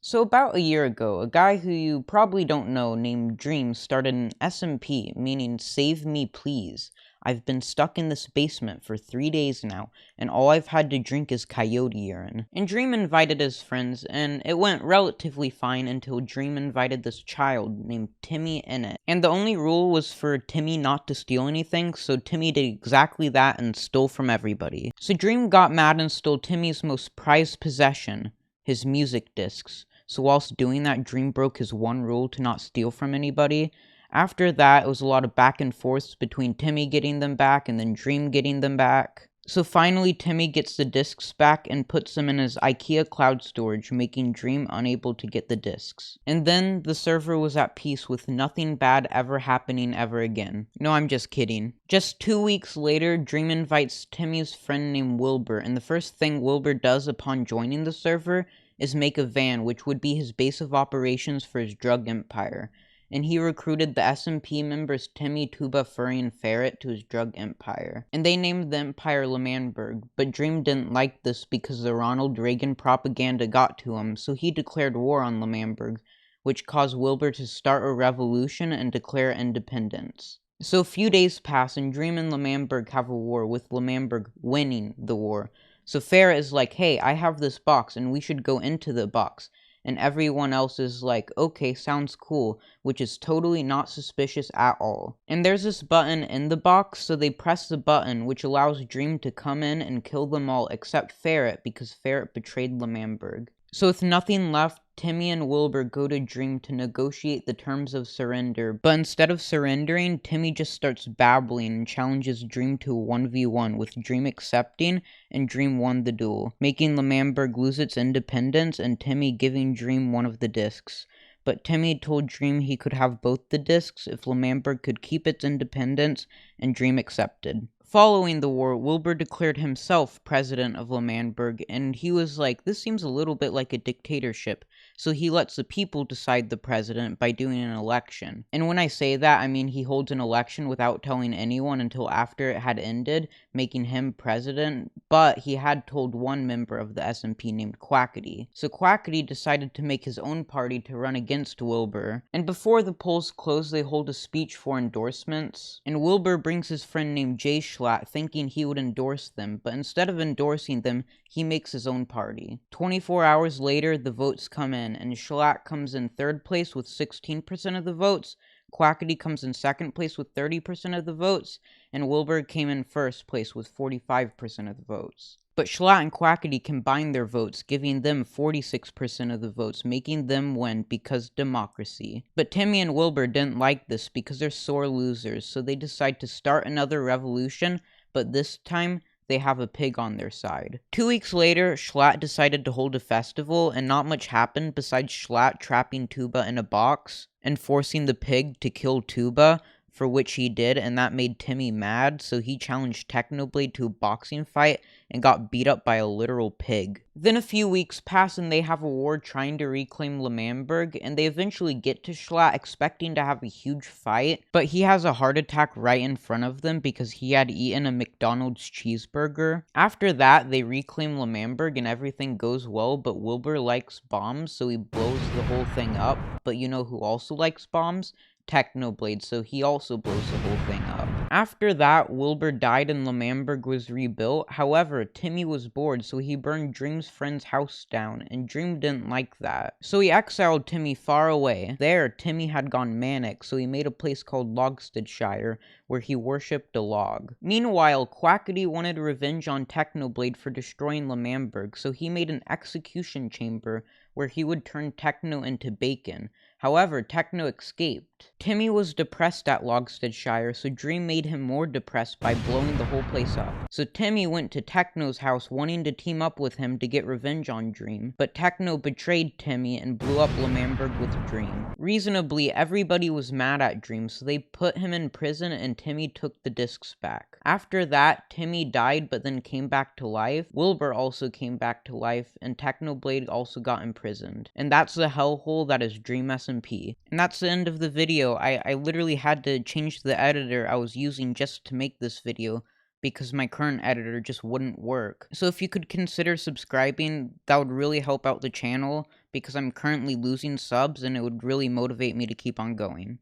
So about a year ago, a guy who you probably don't know named Dream started an SMP, meaning Save Me Please. I've been stuck in this basement for 3 days now, and all I've had to drink is coyote urine. And Dream invited his friends, and it went relatively fine until Dream invited this child named TommyInnit. And the only rule was for Timmy not to steal anything, so Timmy did exactly that and stole from everybody. So Dream got mad and stole Timmy's most prized possession, his music discs. So whilst doing that, Dream broke his one rule to not steal from anybody. After that, it was a lot of back and forths between Timmy getting them back and then Dream getting them back. So finally, Timmy gets the discs back and puts them in his IKEA cloud storage, making Dream unable to get the discs. And then the server was at peace with nothing bad ever happening ever again. No, I'm just kidding. Just 2 weeks later, Dream invites Timmy's friend named Wilbur, and the first thing Wilbur does upon joining the server is make a van, which would be his base of operations for his drug empire. And he recruited the SMP members Timmy, Tubbo, Furry, and Eret to his drug empire. And they named the empire Manberg, but Dream didn't like this because the Ronald Reagan propaganda got to him, so he declared war on Manberg, which caused Wilbur to start a revolution and declare independence. So a few days pass, and Dream and Manberg have a war, with Manberg winning the war. So Eret is like, hey, I have this box, and we should go into the box. And everyone else is like, okay, sounds cool, which is totally not suspicious at all. And there's this button in the box, so they press the button, which allows Dream to come in and kill them all except Eret, because Eret betrayed Manberg. So with nothing left, Timmy and Wilbur go to Dream to negotiate the terms of surrender, but instead of surrendering, Timmy just starts babbling and challenges Dream to a 1v1, with Dream accepting, and Dream won the duel, making Manberg lose its independence and Timmy giving Dream one of the discs. But Timmy told Dream he could have both the discs if Manberg could keep its independence, and Dream accepted. Following the war, Wilbur declared himself president of Manberg, and he was like, this seems a little bit like a dictatorship, so he lets the people decide the president by doing an election. And when I say that, I mean he holds an election without telling anyone until after it had ended, making him president, but he had told one member of the SMP named Quackity. So Quackity decided to make his own party to run against Wilbur, and before the polls close, they hold a speech for endorsements, and Wilbur brings his friend named Jschlatt, thinking he would endorse them, but instead of endorsing them, he makes his own party. 24 hours later, the votes come in, and Jschlatt comes in third place with 16% of the votes, Quackity comes in second place with 30% of the votes, and Wilbur came in first place with 45% of the votes. But Jschlatt and Quackity combined their votes, giving them 46% of the votes, making them win because democracy. But Timmy and Wilbur didn't like this because they're sore losers, so they decide to start another revolution, but this time they have a pig on their side. 2 weeks later, Jschlatt decided to hold a festival, and not much happened besides Jschlatt trapping Tubbo in a box and forcing the pig to kill Tubbo, for which he did, and that made Timmy mad, so he challenged Technoblade to a boxing fight and got beat up by a literal pig. Then a few weeks pass and they have a war trying to reclaim Manberg, and they eventually get to Jschlatt expecting to have a huge fight, but he has a heart attack right in front of them because he had eaten a McDonald's cheeseburger. After that, they reclaim Manberg and everything goes well, but Wilbur likes bombs, so he blows the whole thing up. But you know who also likes bombs? Technoblade, so he also blows the whole thing up. After that, Wilbur died and Manberg was rebuilt. However, Timmy was bored, so he burned Dream's friend's house down, and Dream didn't like that. So he exiled Timmy far away. There, Timmy had gone manic, so he made a place called Logstedshire, where he worshipped a log. Meanwhile, Quackity wanted revenge on Technoblade for destroying Manberg, so he made an execution chamber where he would turn Techno into bacon. However, Techno escaped. Timmy was depressed at Logstedshire, so Dream made him more depressed by blowing the whole place up. So Timmy went to Techno's house wanting to team up with him to get revenge on Dream, but Techno betrayed Timmy and blew up Manberg with Dream. Reasonably, everybody was mad at Dream, so they put him in prison and Timmy took the discs back. After that, Timmy died but then came back to life. Wilbur also came back to life, and Technoblade also got imprisoned. And that's the hellhole that is Dream SMP. And that's the end of the video. I literally had to change the editor I was using just to make this video, because my current editor just wouldn't work. So if you could consider subscribing, that would really help out the channel, because I'm currently losing subs and it would really motivate me to keep on going.